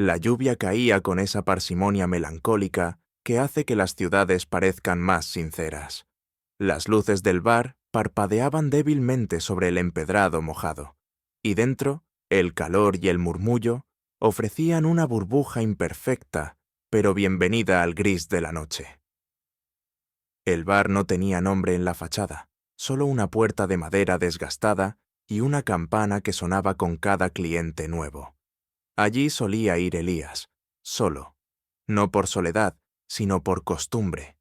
La lluvia caía con esa parsimonia melancólica que hace que las ciudades parezcan más sinceras. Las luces del bar parpadeaban débilmente sobre el empedrado mojado, y dentro, el calor y el murmullo ofrecían una burbuja imperfecta, pero bienvenida al gris de la noche. El bar no tenía nombre en la fachada, solo una puerta de madera desgastada y una campana que sonaba con cada cliente nuevo. Allí solía ir Elías, solo, no por soledad, sino por costumbre.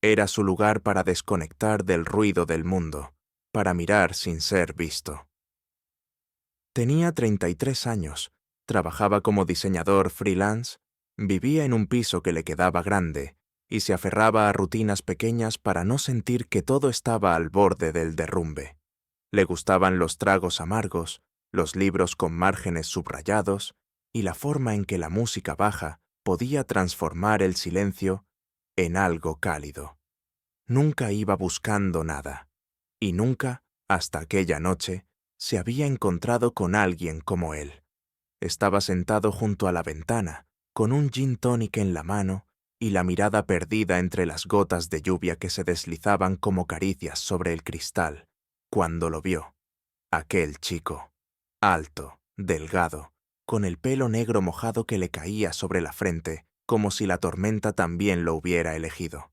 Era su lugar para desconectar del ruido del mundo, para mirar sin ser visto. Tenía 33 años, trabajaba como diseñador freelance, vivía en un piso que le quedaba grande y se aferraba a rutinas pequeñas para no sentir que todo estaba al borde del derrumbe. Le gustaban los tragos amargos, los libros con márgenes subrayados y la forma en que la música baja podía transformar el silencio en algo cálido. Nunca iba buscando nada, y nunca, hasta aquella noche, se había encontrado con alguien como él. Estaba sentado junto a la ventana, con un gin tonic en la mano y la mirada perdida entre las gotas de lluvia que se deslizaban como caricias sobre el cristal, cuando lo vio. Aquel chico, alto, delgado, con el pelo negro mojado que le caía sobre la frente, como si la tormenta también lo hubiera elegido.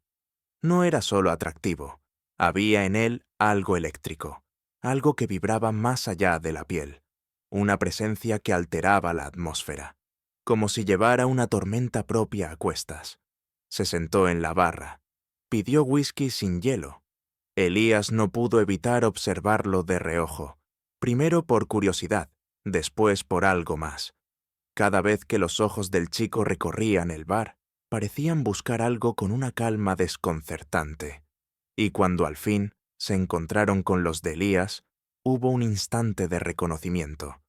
No era solo atractivo, había en él algo eléctrico, algo que vibraba más allá de la piel, una presencia que alteraba la atmósfera, como si llevara una tormenta propia a cuestas. Se sentó en la barra, pidió whisky sin hielo. Elías no pudo evitar observarlo de reojo, primero por curiosidad, después por algo más. Cada vez que los ojos del chico recorrían el bar, parecían buscar algo con una calma desconcertante. Y cuando al fin se encontraron con los de Elías, hubo un instante de reconocimiento,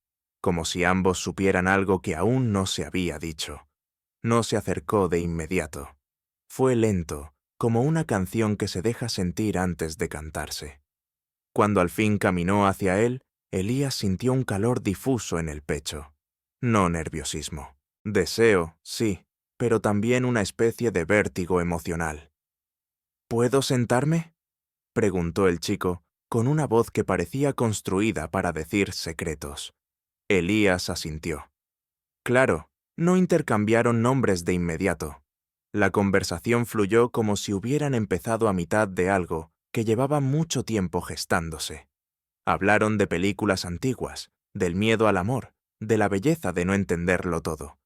como si ambos supieran algo que aún no se había dicho. No se acercó de inmediato. Fue lento, como una canción que se deja sentir antes de cantarse. Cuando al fin caminó hacia él, Elías sintió un calor difuso en el pecho. No nerviosismo. Deseo, sí, pero también una especie de vértigo emocional. ¿Puedo sentarme?, preguntó el chico, con una voz que parecía construida para decir secretos. Elías asintió. Claro, no intercambiaron nombres de inmediato. La conversación fluyó como si hubieran empezado a mitad de algo que llevaba mucho tiempo gestándose. Hablaron de películas antiguas, del miedo al amor, de la belleza de no entenderlo todo.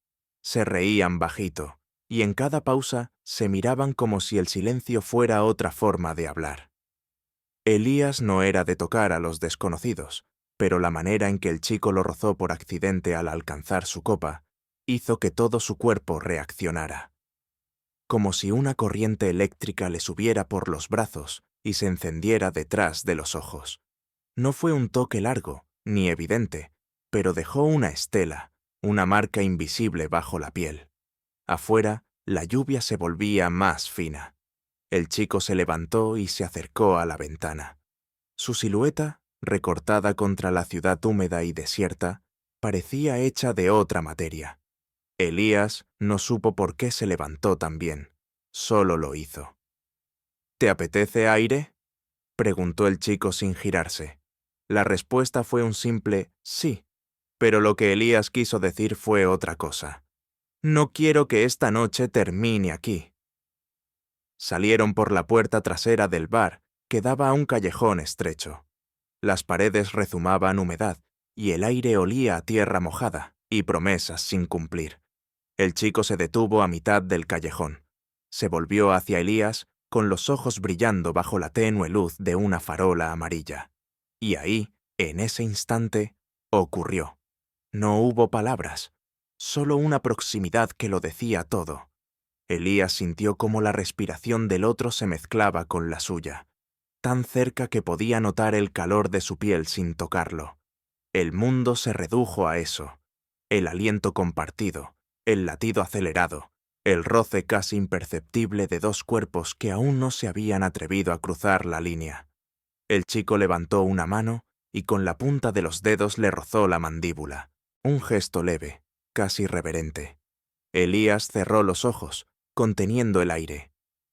Se reían bajito, y en cada pausa se miraban como si el silencio fuera otra forma de hablar. Elías no era de tocar a los desconocidos, pero la manera en que el chico lo rozó por accidente al alcanzar su copa hizo que todo su cuerpo reaccionara. Como si una corriente eléctrica le subiera por los brazos y se encendiera detrás de los ojos. No fue un toque largo, ni evidente, pero dejó una estela, una marca invisible bajo la piel. Afuera, la lluvia se volvía más fina. El chico se levantó y se acercó a la ventana. Su silueta, recortada contra la ciudad húmeda y desierta, parecía hecha de otra materia. Elías no supo por qué se levantó también, solo lo hizo. ¿Te apetece aire?, preguntó el chico sin girarse. La respuesta fue un simple sí, pero lo que Elías quiso decir fue otra cosa. No quiero que esta noche termine aquí. Salieron por la puerta trasera del bar, que daba a un callejón estrecho. Las paredes rezumaban humedad, y el aire olía a tierra mojada y promesas sin cumplir. El chico se detuvo a mitad del callejón. Se volvió hacia Elías, con los ojos brillando bajo la tenue luz de una farola amarilla. Y ahí, en ese instante, ocurrió. No hubo palabras, solo una proximidad que lo decía todo. Elías sintió cómo la respiración del otro se mezclaba con la suya, tan cerca que podía notar el calor de su piel sin tocarlo. El mundo se redujo a eso, el aliento compartido, el latido acelerado, el roce casi imperceptible de dos cuerpos que aún no se habían atrevido a cruzar la línea. El chico levantó una mano y con la punta de los dedos le rozó la mandíbula, un gesto leve, casi reverente. Elías cerró los ojos, conteniendo el aire.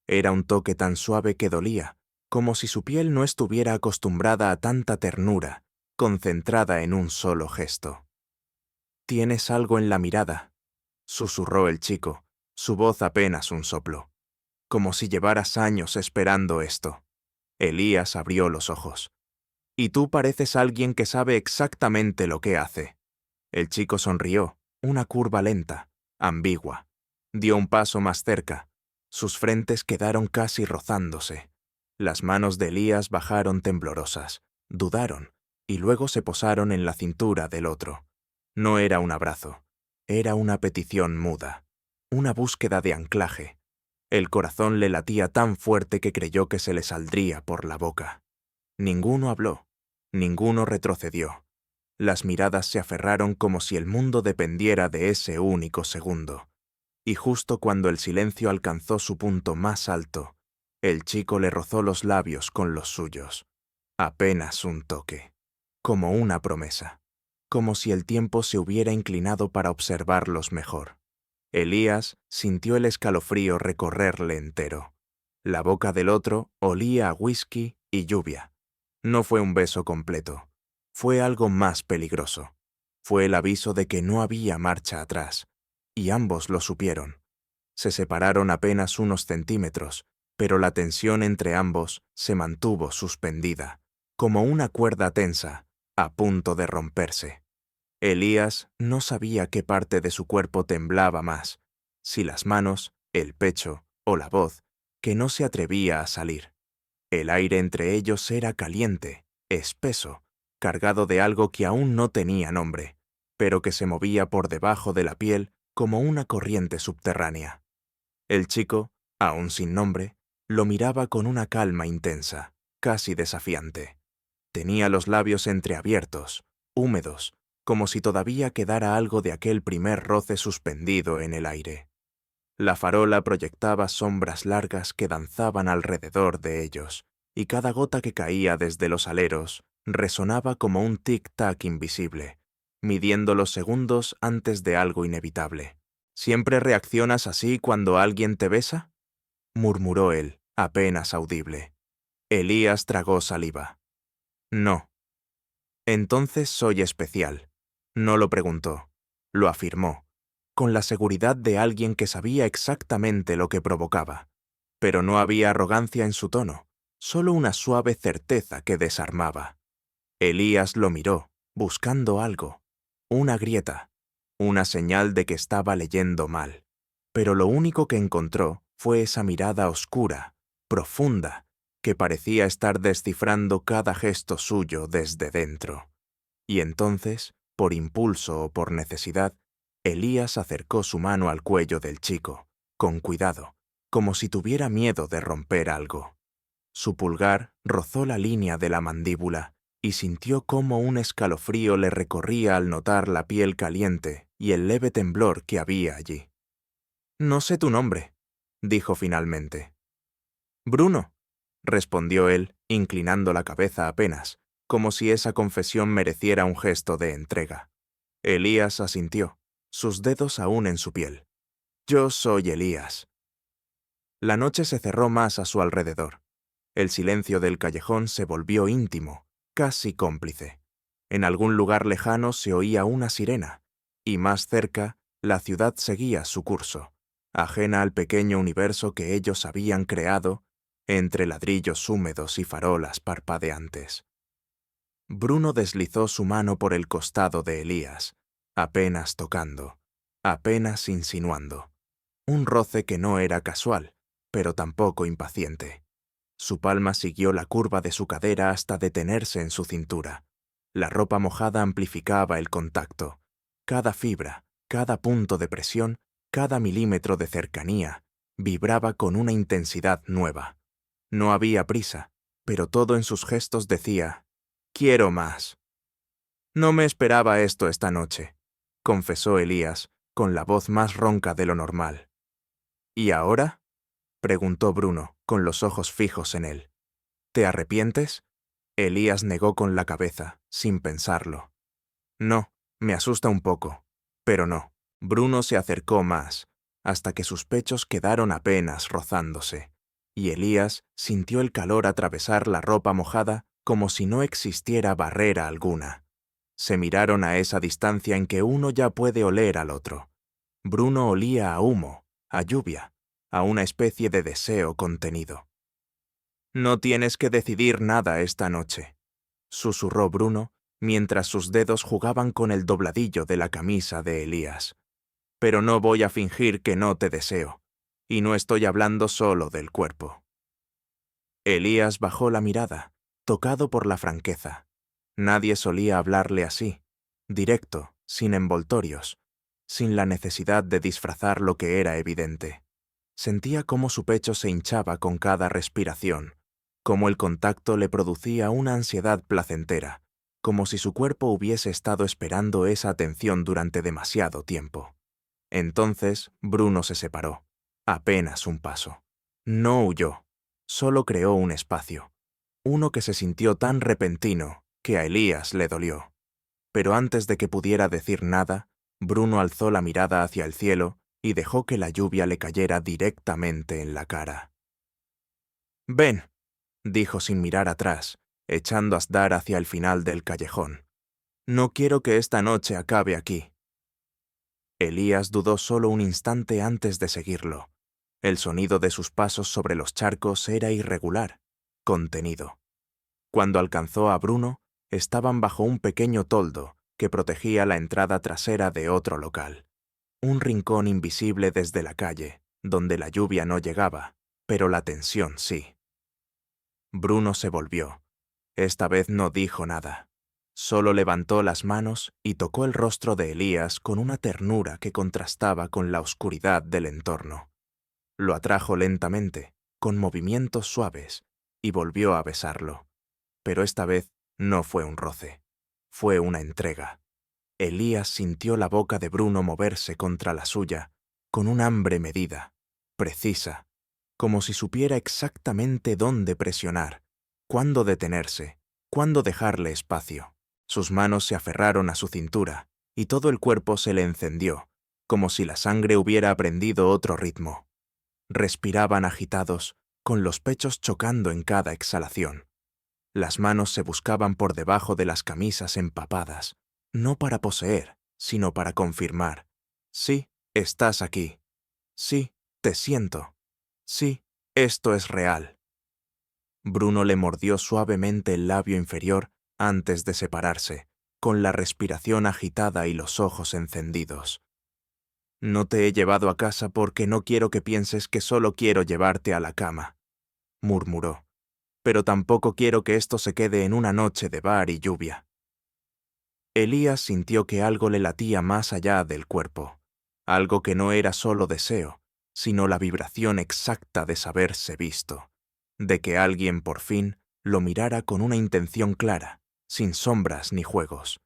Era un toque tan suave que dolía, como si su piel no estuviera acostumbrada a tanta ternura, concentrada en un solo gesto. «Tienes algo en la mirada», susurró el chico, su voz apenas un soplo. «Como si llevaras años esperando esto». Elías abrió los ojos. «Y tú pareces alguien que sabe exactamente lo que hace». El chico sonrió, una curva lenta, ambigua. Dio un paso más cerca. Sus frentes quedaron casi rozándose. Las manos de Elías bajaron temblorosas, dudaron, y luego se posaron en la cintura del otro. No era un abrazo, era una petición muda, una búsqueda de anclaje. El corazón le latía tan fuerte que creyó que se le saldría por la boca. Ninguno habló, ninguno retrocedió. Las miradas se aferraron como si el mundo dependiera de ese único segundo. Y justo cuando el silencio alcanzó su punto más alto, el chico le rozó los labios con los suyos. Apenas un toque, como una promesa, como si el tiempo se hubiera inclinado para observarlos mejor. Elías sintió el escalofrío recorrerle entero. La boca del otro olía a whisky y lluvia. No fue un beso completo. Fue algo más peligroso. Fue el aviso de que no había marcha atrás. Y ambos lo supieron. Se separaron apenas unos centímetros, pero la tensión entre ambos se mantuvo suspendida, como una cuerda tensa, a punto de romperse. Elías no sabía qué parte de su cuerpo temblaba más, si las manos, el pecho o la voz, que no se atrevía a salir. El aire entre ellos era caliente, espeso, cargado de algo que aún no tenía nombre, pero que se movía por debajo de la piel como una corriente subterránea. El chico, aún sin nombre, lo miraba con una calma intensa, casi desafiante. Tenía los labios entreabiertos, húmedos, como si todavía quedara algo de aquel primer roce suspendido en el aire. La farola proyectaba sombras largas que danzaban alrededor de ellos, y cada gota que caía desde los aleros resonaba como un tic-tac invisible, midiendo los segundos antes de algo inevitable. «¿Siempre reaccionas así cuando alguien te besa?», murmuró él, apenas audible. Elías tragó saliva. «No». «Entonces soy especial». No lo preguntó, lo afirmó, con la seguridad de alguien que sabía exactamente lo que provocaba. Pero no había arrogancia en su tono, solo una suave certeza que desarmaba. Elías lo miró, buscando algo, una grieta, una señal de que estaba leyendo mal. Pero lo único que encontró fue esa mirada oscura, profunda, que parecía estar descifrando cada gesto suyo desde dentro. Y entonces, por impulso o por necesidad, Elías acercó su mano al cuello del chico, con cuidado, como si tuviera miedo de romper algo. Su pulgar rozó la línea de la mandíbula y sintió cómo un escalofrío le recorría al notar la piel caliente y el leve temblor que había allí. «No sé tu nombre», dijo finalmente. «Bruno», respondió él, inclinando la cabeza apenas, como si esa confesión mereciera un gesto de entrega. Elías asintió, sus dedos aún en su piel. «Yo soy Elías». La noche se cerró más a su alrededor. El silencio del callejón se volvió íntimo, casi cómplice. En algún lugar lejano se oía una sirena, y más cerca, la ciudad seguía su curso, ajena al pequeño universo que ellos habían creado entre ladrillos húmedos y farolas parpadeantes. Bruno deslizó su mano por el costado de Elías, apenas tocando, apenas insinuando. Un roce que no era casual, pero tampoco impaciente. Su palma siguió la curva de su cadera hasta detenerse en su cintura. La ropa mojada amplificaba el contacto. Cada fibra, cada punto de presión, cada milímetro de cercanía, vibraba con una intensidad nueva. No había prisa, pero todo en sus gestos decía: «Quiero más». «No me esperaba esto esta noche», confesó Elías, con la voz más ronca de lo normal. «¿Y ahora?», preguntó Bruno, con los ojos fijos en él. «¿Te arrepientes?». Elías negó con la cabeza, sin pensarlo. «No, me asusta un poco, pero no». Bruno se acercó más, hasta que sus pechos quedaron apenas rozándose, y Elías sintió el calor atravesar la ropa mojada como si no existiera barrera alguna. Se miraron a esa distancia en que uno ya puede oler al otro. Bruno olía a humo, a lluvia, a una especie de deseo contenido. «No tienes que decidir nada esta noche», susurró Bruno, mientras sus dedos jugaban con el dobladillo de la camisa de Elías. «Pero no voy a fingir que no te deseo, y no estoy hablando solo del cuerpo». Elías bajó la mirada, tocado por la franqueza. Nadie solía hablarle así, directo, sin envoltorios, sin la necesidad de disfrazar lo que era evidente. Sentía cómo su pecho se hinchaba con cada respiración, cómo el contacto le producía una ansiedad placentera, como si su cuerpo hubiese estado esperando esa atención durante demasiado tiempo. Entonces Bruno se separó, apenas un paso. No huyó, solo creó un espacio, uno que se sintió tan repentino que a Elías le dolió. Pero antes de que pudiera decir nada, Bruno alzó la mirada hacia el cielo y dejó que la lluvia le cayera directamente en la cara. «Ven», dijo sin mirar atrás, echando a andar hacia el final del callejón. «No quiero que esta noche acabe aquí». Elías dudó solo un instante antes de seguirlo. El sonido de sus pasos sobre los charcos era irregular, contenido. Cuando alcanzó a Bruno, estaban bajo un pequeño toldo que protegía la entrada trasera de otro local. Un rincón invisible desde la calle, donde la lluvia no llegaba, pero la tensión sí. Bruno se volvió. Esta vez no dijo nada. Solo levantó las manos y tocó el rostro de Elías con una ternura que contrastaba con la oscuridad del entorno. Lo atrajo lentamente, con movimientos suaves, y volvió a besarlo. Pero esta vez no fue un roce, fue una entrega. Elías sintió la boca de Bruno moverse contra la suya, con un hambre medida, precisa, como si supiera exactamente dónde presionar, cuándo detenerse, cuándo dejarle espacio. Sus manos se aferraron a su cintura, y todo el cuerpo se le encendió, como si la sangre hubiera aprendido otro ritmo. Respiraban agitados, con los pechos chocando en cada exhalación. Las manos se buscaban por debajo de las camisas empapadas, no para poseer, sino para confirmar. Sí, estás aquí. Sí, te siento. Sí, esto es real. Bruno le mordió suavemente el labio inferior antes de separarse, con la respiración agitada y los ojos encendidos. «No te he llevado a casa porque no quiero que pienses que solo quiero llevarte a la cama», murmuró. «Pero tampoco quiero que esto se quede en una noche de bar y lluvia». Elías sintió que algo le latía más allá del cuerpo, algo que no era solo deseo, sino la vibración exacta de saberse visto, de que alguien por fin lo mirara con una intención clara, sin sombras ni juegos.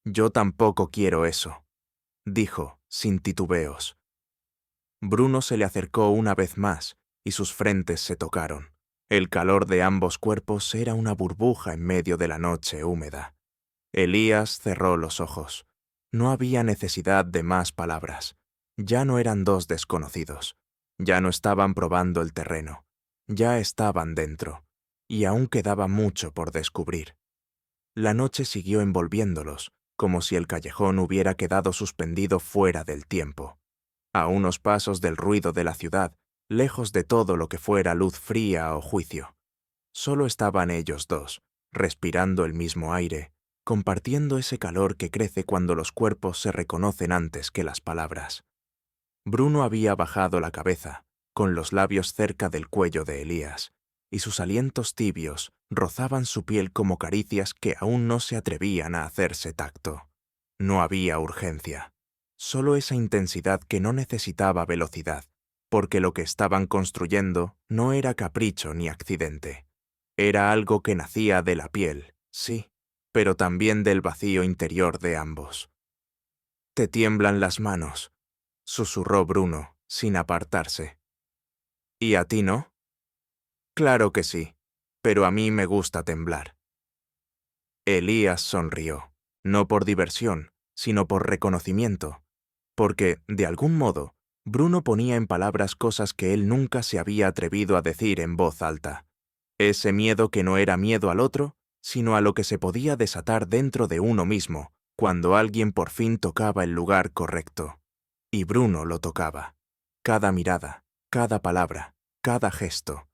«Yo tampoco quiero eso», dijo, sin titubeos. Bruno se le acercó una vez más y sus frentes se tocaron. El calor de ambos cuerpos era una burbuja en medio de la noche húmeda. Elías cerró los ojos. No había necesidad de más palabras. Ya no eran dos desconocidos. Ya no estaban probando el terreno. Ya estaban dentro. Y aún quedaba mucho por descubrir. La noche siguió envolviéndolos, como si el callejón hubiera quedado suspendido fuera del tiempo. A unos pasos del ruido de la ciudad, lejos de todo lo que fuera luz fría o juicio. Solo estaban ellos dos, respirando el mismo aire, compartiendo ese calor que crece cuando los cuerpos se reconocen antes que las palabras. Bruno había bajado la cabeza, con los labios cerca del cuello de Elías, y sus alientos tibios rozaban su piel como caricias que aún no se atrevían a hacerse tacto. No había urgencia, solo esa intensidad que no necesitaba velocidad, porque lo que estaban construyendo no era capricho ni accidente. Era algo que nacía de la piel, sí, pero también del vacío interior de ambos. «Te tiemblan las manos», susurró Bruno, sin apartarse. «¿Y a ti no?» «Claro que sí, pero a mí me gusta temblar». Elías sonrió, no por diversión, sino por reconocimiento, porque, de algún modo, Bruno ponía en palabras cosas que él nunca se había atrevido a decir en voz alta. Ese miedo que no era miedo al otro, sino a lo que se podía desatar dentro de uno mismo, cuando alguien por fin tocaba el lugar correcto. Y Bruno lo tocaba. Cada mirada, cada palabra, cada gesto.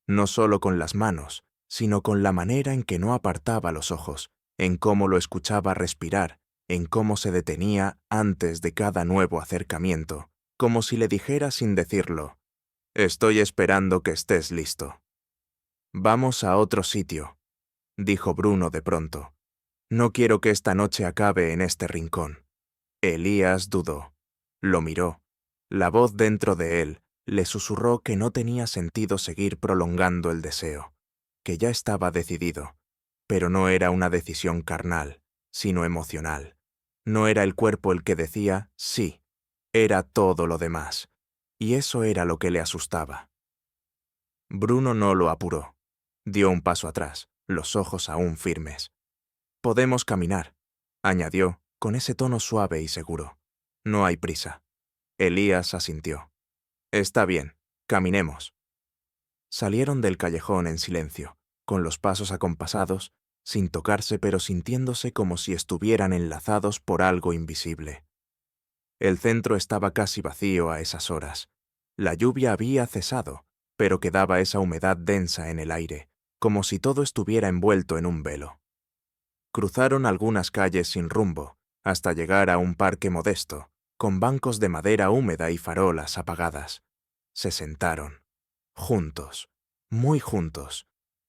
No solo con las manos, sino con la manera en que no apartaba los ojos, en cómo lo escuchaba respirar, en cómo se detenía antes de cada nuevo acercamiento, como si le dijera sin decirlo: «Estoy esperando que estés listo». «Vamos a otro sitio», dijo Bruno de pronto. «No quiero que esta noche acabe en este rincón». Elías dudó. Lo miró. La voz dentro de él le susurró que no tenía sentido seguir prolongando el deseo, que ya estaba decidido, pero no era una decisión carnal, sino emocional. No era el cuerpo el que decía sí, era todo lo demás, y eso era lo que le asustaba. Bruno no lo apuró. Dio un paso atrás, los ojos aún firmes. «Podemos caminar», añadió, con ese tono suave y seguro. «No hay prisa». Elías asintió. «Está bien, caminemos». Salieron del callejón en silencio, con los pasos acompasados, sin tocarse pero sintiéndose como si estuvieran enlazados por algo invisible. El centro estaba casi vacío a esas horas. La lluvia había cesado, pero quedaba esa humedad densa en el aire, como si todo estuviera envuelto en un velo. Cruzaron algunas calles sin rumbo, hasta llegar a un parque modesto, con bancos de madera húmeda y farolas apagadas. Se sentaron. Juntos. Muy juntos.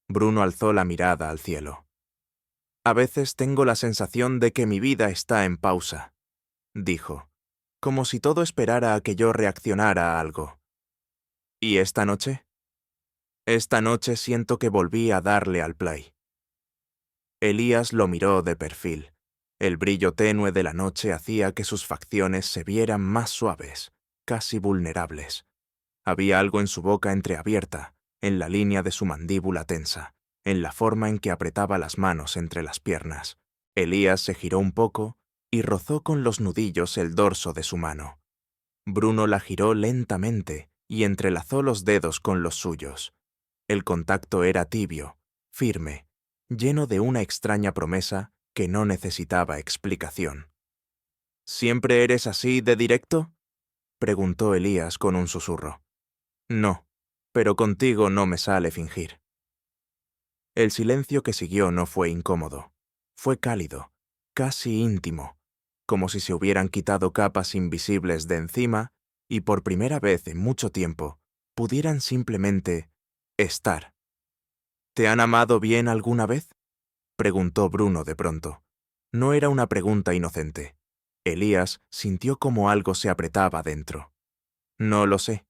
Bruno alzó la mirada al cielo. «A veces tengo la sensación de que mi vida está en pausa», dijo, como si todo esperara a que yo reaccionara a algo. «¿Y esta noche?» «Esta noche siento que volví a darle al play». Elías lo miró de perfil. El brillo tenue de la noche hacía que sus facciones se vieran más suaves, casi vulnerables. Había algo en su boca entreabierta, en la línea de su mandíbula tensa, en la forma en que apretaba las manos entre las piernas. Elías se giró un poco y rozó con los nudillos el dorso de su mano. Bruno la giró lentamente y entrelazó los dedos con los suyos. El contacto era tibio, firme, lleno de una extraña promesa que no necesitaba explicación. «¿Siempre eres así de directo?», preguntó Elías con un susurro. «No, pero contigo no me sale fingir». El silencio que siguió no fue incómodo. Fue cálido, casi íntimo, como si se hubieran quitado capas invisibles de encima y por primera vez en mucho tiempo pudieran simplemente estar. «¿Te han amado bien alguna vez?», preguntó Bruno de pronto. No era una pregunta inocente. Elías sintió como algo se apretaba dentro. «No lo sé».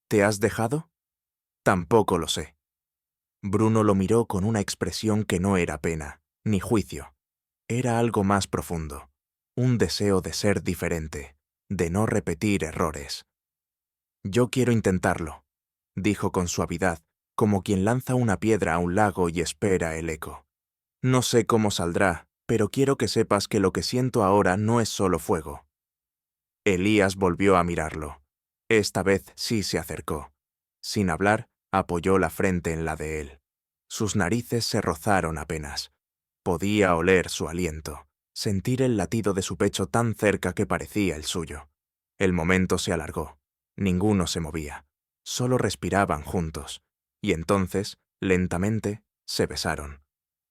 «¿Te has dejado?». «Tampoco lo sé». Bruno lo miró con una expresión que no era pena, ni juicio. Era algo más profundo, un deseo de ser diferente, de no repetir errores. «Yo quiero intentarlo», dijo con suavidad, como quien lanza una piedra a un lago y espera el eco. «No sé cómo saldrá, pero quiero que sepas que lo que siento ahora no es solo fuego». Elías volvió a mirarlo. Esta vez sí se acercó. Sin hablar, apoyó la frente en la de él. Sus narices se rozaron apenas. Podía oler su aliento, sentir el latido de su pecho tan cerca que parecía el suyo. El momento se alargó. Ninguno se movía. Solo respiraban juntos. Y entonces, lentamente, se besaron.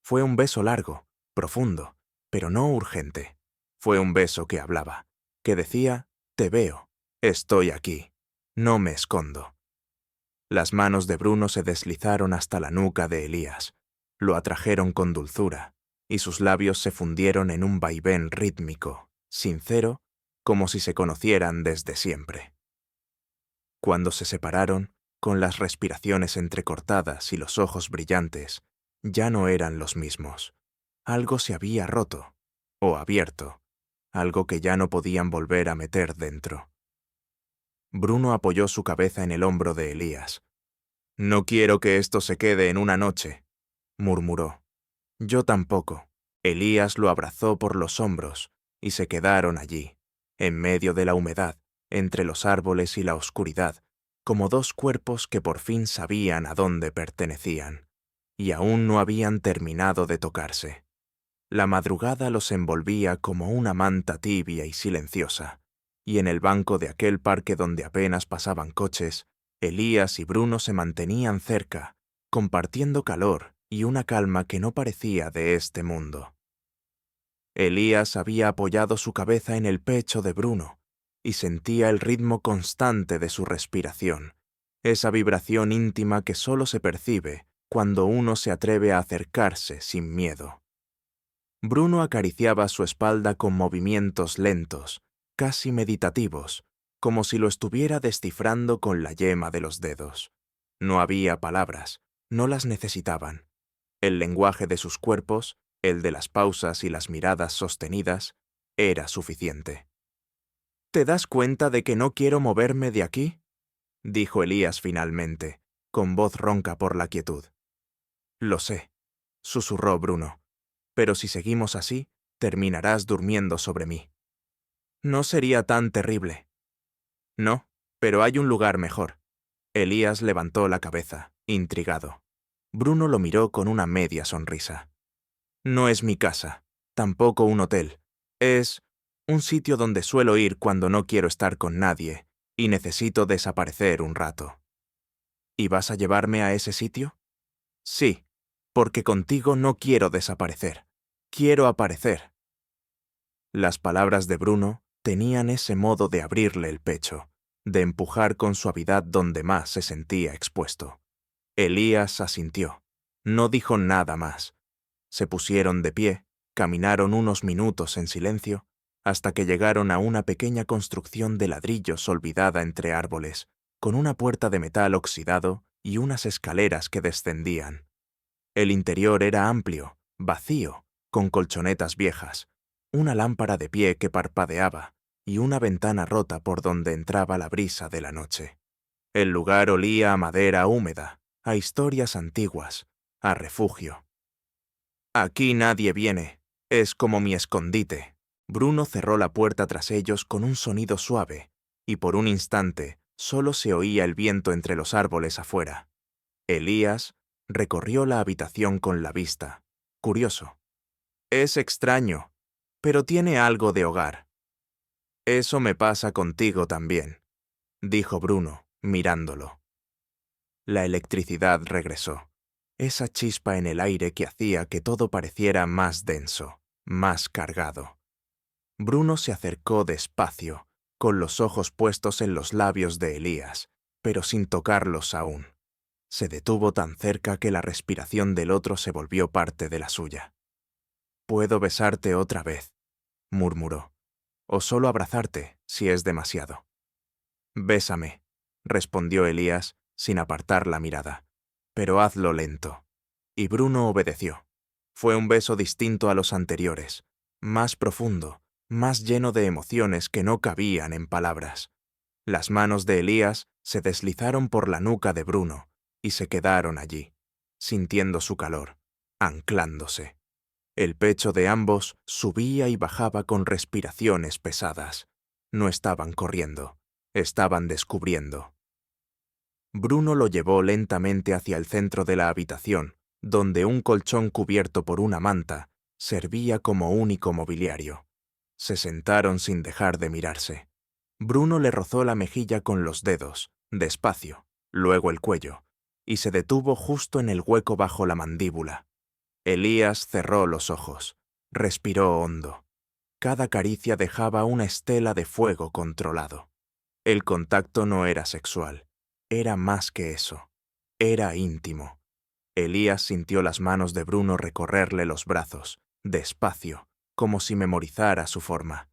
Fue un beso largo, profundo, pero no urgente. Fue un beso que hablaba, que decía: «Te veo, estoy aquí, no me escondo». Las manos de Bruno se deslizaron hasta la nuca de Elías, lo atrajeron con dulzura, y sus labios se fundieron en un vaivén rítmico, sincero, como si se conocieran desde siempre. Cuando se separaron, con las respiraciones entrecortadas y los ojos brillantes, ya no eran los mismos. Algo se había roto, o abierto, algo que ya no podían volver a meter dentro. Bruno apoyó su cabeza en el hombro de Elías. «No quiero que esto se quede en una noche», murmuró. «Yo tampoco». Elías lo abrazó por los hombros y se quedaron allí, en medio de la humedad, entre los árboles y la oscuridad, como dos cuerpos que por fin sabían a dónde pertenecían, y aún no habían terminado de tocarse. La madrugada los envolvía como una manta tibia y silenciosa, y en el banco de aquel parque donde apenas pasaban coches, Elías y Bruno se mantenían cerca, compartiendo calor y una calma que no parecía de este mundo. Elías había apoyado su cabeza en el pecho de Bruno y sentía el ritmo constante de su respiración, esa vibración íntima que solo se percibe cuando uno se atreve a acercarse sin miedo. Bruno acariciaba su espalda con movimientos lentos, casi meditativos, como si lo estuviera descifrando con la yema de los dedos. No había palabras, no las necesitaban. El lenguaje de sus cuerpos, el de las pausas y las miradas sostenidas, era suficiente. ¿Te das cuenta de que no quiero moverme de aquí?, dijo Elías finalmente, con voz ronca por la quietud. Lo sé, susurró Bruno, pero si seguimos así, terminarás durmiendo sobre mí. No sería tan terrible. No, pero hay un lugar mejor. Elías levantó la cabeza, intrigado. Bruno lo miró con una media sonrisa. No es mi casa, tampoco un hotel. Es un sitio donde suelo ir cuando no quiero estar con nadie y necesito desaparecer un rato. ¿Y vas a llevarme a ese sitio? Sí, porque contigo no quiero desaparecer. Quiero aparecer. Las palabras de Bruno tenían ese modo de abrirle el pecho, de empujar con suavidad donde más se sentía expuesto. Elías asintió. No dijo nada más. Se pusieron de pie, caminaron unos minutos en silencio, hasta que llegaron a una pequeña construcción de ladrillos olvidada entre árboles, con una puerta de metal oxidado y unas escaleras que descendían. El interior era amplio, vacío, con colchonetas viejas, una lámpara de pie que parpadeaba y una ventana rota por donde entraba la brisa de la noche. El lugar olía a madera húmeda, a historias antiguas, a refugio. Aquí nadie viene, es como mi escondite. Bruno cerró la puerta tras ellos con un sonido suave, y por un instante solo se oía el viento entre los árboles afuera. Elías recorrió la habitación con la vista, curioso. Es extraño, pero tiene algo de hogar. Eso me pasa contigo también, dijo Bruno, mirándolo. La electricidad regresó, esa chispa en el aire que hacía que todo pareciera más denso, más cargado. Bruno se acercó despacio, con los ojos puestos en los labios de Elías, pero sin tocarlos aún. Se detuvo tan cerca que la respiración del otro se volvió parte de la suya. «Puedo besarte otra vez», murmuró, «o solo abrazarte, si es demasiado». «Bésame», respondió Elías, sin apartar la mirada, «pero hazlo lento». Y Bruno obedeció. Fue un beso distinto a los anteriores, más profundo, más lleno de emociones que no cabían en palabras. Las manos de Elías se deslizaron por la nuca de Bruno y se quedaron allí, sintiendo su calor, anclándose. El pecho de ambos subía y bajaba con respiraciones pesadas. No estaban corriendo, estaban descubriendo. Bruno lo llevó lentamente hacia el centro de la habitación, donde un colchón cubierto por una manta servía como único mobiliario. Se sentaron sin dejar de mirarse. Bruno le rozó la mejilla con los dedos, despacio, luego el cuello, y se detuvo justo en el hueco bajo la mandíbula. Elías cerró los ojos, respiró hondo. Cada caricia dejaba una estela de fuego controlado. El contacto no era sexual, era más que eso, era íntimo. Elías sintió las manos de Bruno recorrerle los brazos, despacio, como si memorizara su forma.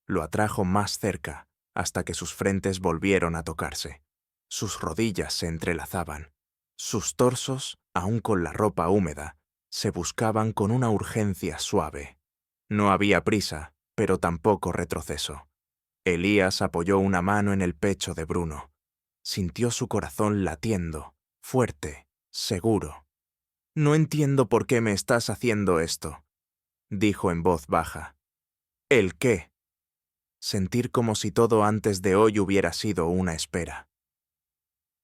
Lo atrajo más cerca, hasta que sus frentes volvieron a tocarse. Sus rodillas se entrelazaban. Sus torsos, aún con la ropa húmeda, se buscaban con una urgencia suave. No había prisa, pero tampoco retroceso. Elías apoyó una mano en el pecho de Bruno. Sintió su corazón latiendo, fuerte, seguro. «No entiendo por qué me estás haciendo esto», dijo en voz baja. «¿El qué?» sentir como si todo antes de hoy hubiera sido una espera.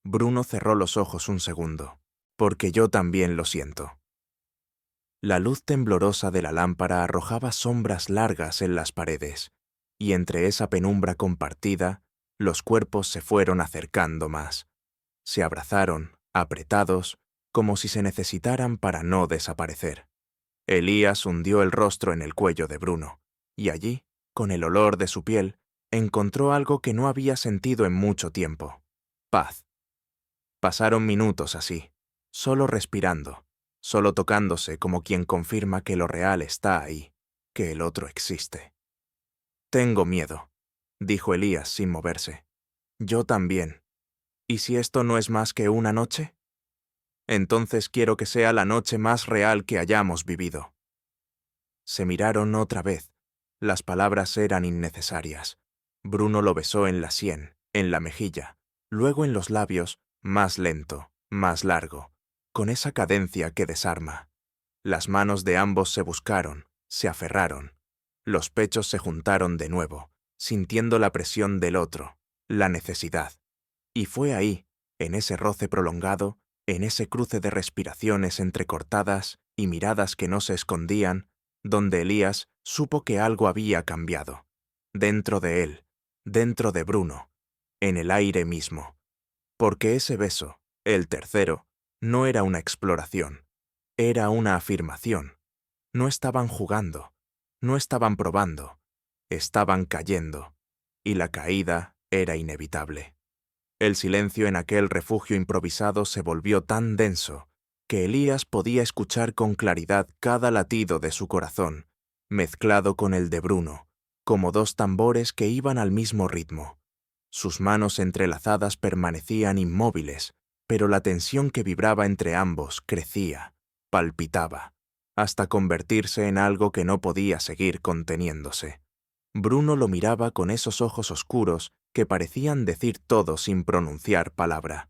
Bruno cerró los ojos un segundo, porque yo también lo siento. La luz temblorosa de la lámpara arrojaba sombras largas en las paredes, y entre esa penumbra compartida, los cuerpos se fueron acercando más. Se abrazaron, apretados, como si se necesitaran para no desaparecer. Elías hundió el rostro en el cuello de Bruno, y allí, con el olor de su piel, encontró algo que no había sentido en mucho tiempo: paz. Pasaron minutos así, solo respirando, solo tocándose como quien confirma que lo real está ahí, que el otro existe. Tengo miedo, dijo Elías sin moverse. Yo también. ¿Y si esto no es más que una noche? Entonces quiero que sea la noche más real que hayamos vivido. Se miraron otra vez. Las palabras eran innecesarias. Bruno lo besó en la sien, en la mejilla, luego en los labios, más lento, más largo, con esa cadencia que desarma. Las manos de ambos se buscaron, se aferraron. Los pechos se juntaron de nuevo, sintiendo la presión del otro, la necesidad. Y fue ahí, en ese roce prolongado, en ese cruce de respiraciones entrecortadas y miradas que no se escondían, donde Elías supo que algo había cambiado. Dentro de él, dentro de Bruno, en el aire mismo. Porque ese beso, el tercero, no era una exploración, era una afirmación. No estaban jugando, no estaban probando, estaban cayendo, y la caída era inevitable. El silencio en aquel refugio improvisado se volvió tan denso que Elías podía escuchar con claridad cada latido de su corazón, mezclado con el de Bruno, como dos tambores que iban al mismo ritmo. Sus manos entrelazadas permanecían inmóviles, pero la tensión que vibraba entre ambos crecía, palpitaba, hasta convertirse en algo que no podía seguir conteniéndose. Bruno lo miraba con esos ojos oscuros que parecían decir todo sin pronunciar palabra.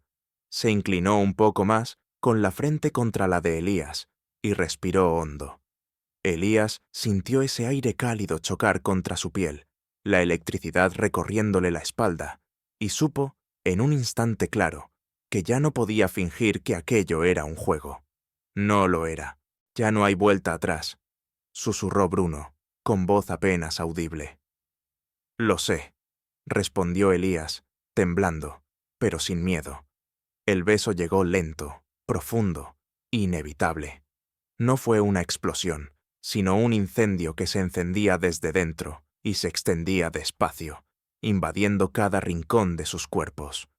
Se inclinó un poco más, con la frente contra la de Elías, y respiró hondo. Elías sintió ese aire cálido chocar contra su piel, la electricidad recorriéndole la espalda, y supo, en un instante claro, que ya no podía fingir que aquello era un juego. No lo era. Ya no hay vuelta atrás, susurró Bruno, con voz apenas audible. Lo sé, respondió Elías, temblando, pero sin miedo. El beso llegó lento, profundo, inevitable. No fue una explosión, sino un incendio que se encendía desde dentro y se extendía despacio, invadiendo cada rincón de sus cuerpos.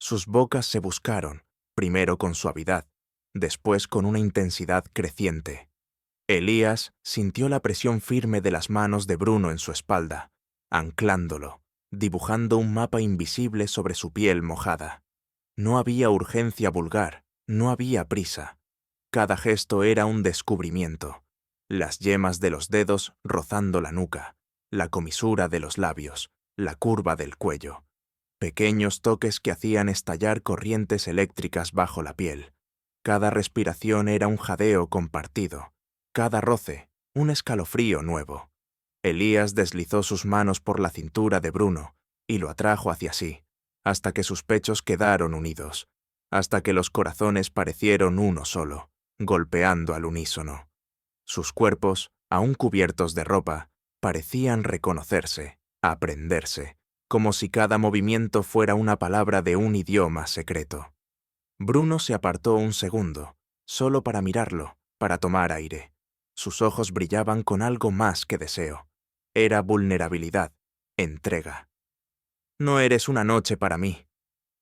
Sus bocas se buscaron, primero con suavidad, después con una intensidad creciente. Elías sintió la presión firme de las manos de Bruno en su espalda, anclándolo, dibujando un mapa invisible sobre su piel mojada. No había urgencia vulgar, no había prisa. Cada gesto era un descubrimiento. Las yemas de los dedos rozando la nuca, la comisura de los labios, la curva del cuello. Pequeños toques que hacían estallar corrientes eléctricas bajo la piel. Cada respiración era un jadeo compartido. Cada roce, un escalofrío nuevo. Elías deslizó sus manos por la cintura de Bruno y lo atrajo hacia sí, hasta que sus pechos quedaron unidos, hasta que los corazones parecieron uno solo, golpeando al unísono. Sus cuerpos, aún cubiertos de ropa, parecían reconocerse, aprenderse, como si cada movimiento fuera una palabra de un idioma secreto. Bruno se apartó un segundo, solo para mirarlo, para tomar aire. Sus ojos brillaban con algo más que deseo. Era vulnerabilidad, entrega. «No eres una noche para mí»,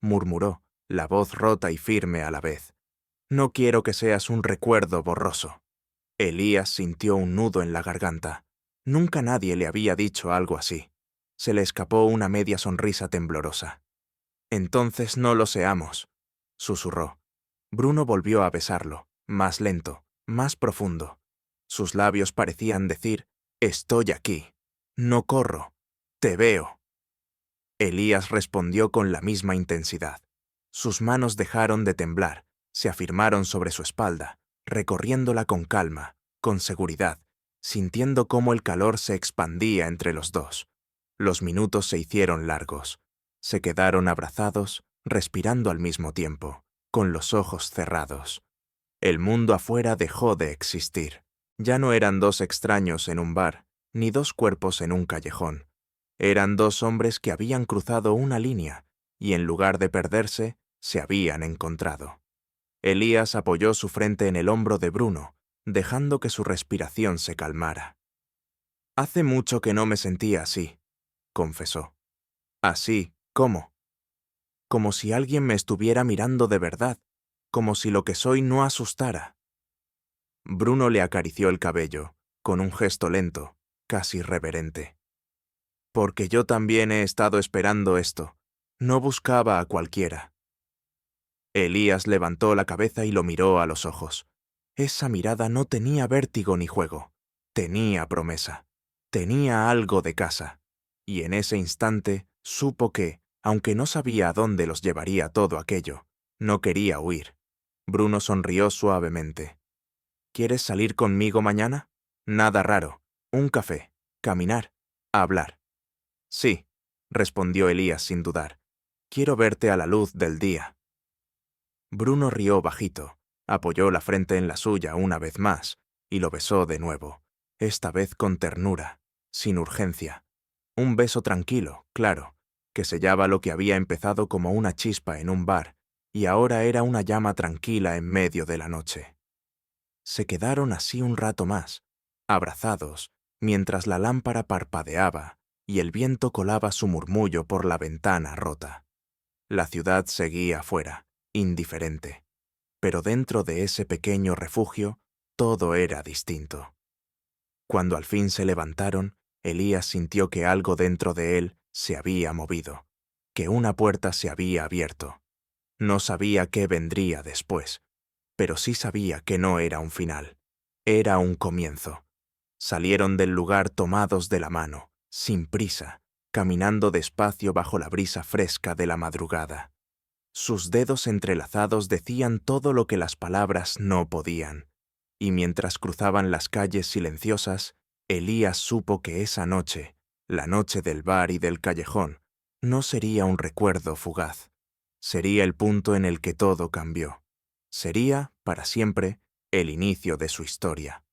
murmuró, la voz rota y firme a la vez. «No quiero que seas un recuerdo borroso». Elías sintió un nudo en la garganta. Nunca nadie le había dicho algo así. Se le escapó una media sonrisa temblorosa. «Entonces no lo seamos», susurró. Bruno volvió a besarlo, más lento, más profundo. Sus labios parecían decir: «Estoy aquí. No corro. Te veo». Elías respondió con la misma intensidad. Sus manos dejaron de temblar, se afirmaron sobre su espalda, recorriéndola con calma, con seguridad, sintiendo cómo el calor se expandía entre los dos. Los minutos se hicieron largos. Se quedaron abrazados, respirando al mismo tiempo, con los ojos cerrados. El mundo afuera dejó de existir. Ya no eran dos extraños en un bar, ni dos cuerpos en un callejón. Eran dos hombres que habían cruzado una línea y en lugar de perderse, se habían encontrado. Elías apoyó su frente en el hombro de Bruno, dejando que su respiración se calmara. «Hace mucho que no me sentía así», confesó. «¿Así? ¿Cómo?» «Como si alguien me estuviera mirando de verdad, como si lo que soy no asustara». Bruno le acarició el cabello, con un gesto lento, casi reverente. «Porque yo también he estado esperando esto. No buscaba a cualquiera». Elías levantó la cabeza y lo miró a los ojos. Esa mirada no tenía vértigo ni juego. Tenía promesa. Tenía algo de casa. Y en ese instante supo que, aunque no sabía a dónde los llevaría todo aquello, no quería huir. Bruno sonrió suavemente. «¿Quieres salir conmigo mañana? Nada raro. Un café. Caminar. Hablar». «Sí», respondió Elías sin dudar. «Quiero verte a la luz del día». Bruno rió bajito, apoyó la frente en la suya una vez más y lo besó de nuevo, esta vez con ternura, sin urgencia. Un beso tranquilo, claro, que sellaba lo que había empezado como una chispa en un bar y ahora era una llama tranquila en medio de la noche. Se quedaron así un rato más, abrazados, mientras la lámpara parpadeaba y el viento colaba su murmullo por la ventana rota. La ciudad seguía afuera, indiferente, pero dentro de ese pequeño refugio todo era distinto. Cuando al fin se levantaron, Elías sintió que algo dentro de él se había movido, que una puerta se había abierto. No sabía qué vendría después, pero sí sabía que no era un final, era un comienzo. Salieron del lugar tomados de la mano, sin prisa, caminando despacio bajo la brisa fresca de la madrugada. Sus dedos entrelazados decían todo lo que las palabras no podían, y mientras cruzaban las calles silenciosas, Elías supo que esa noche, la noche del bar y del callejón, no sería un recuerdo fugaz. Sería el punto en el que todo cambió. Sería, para siempre, el inicio de su historia.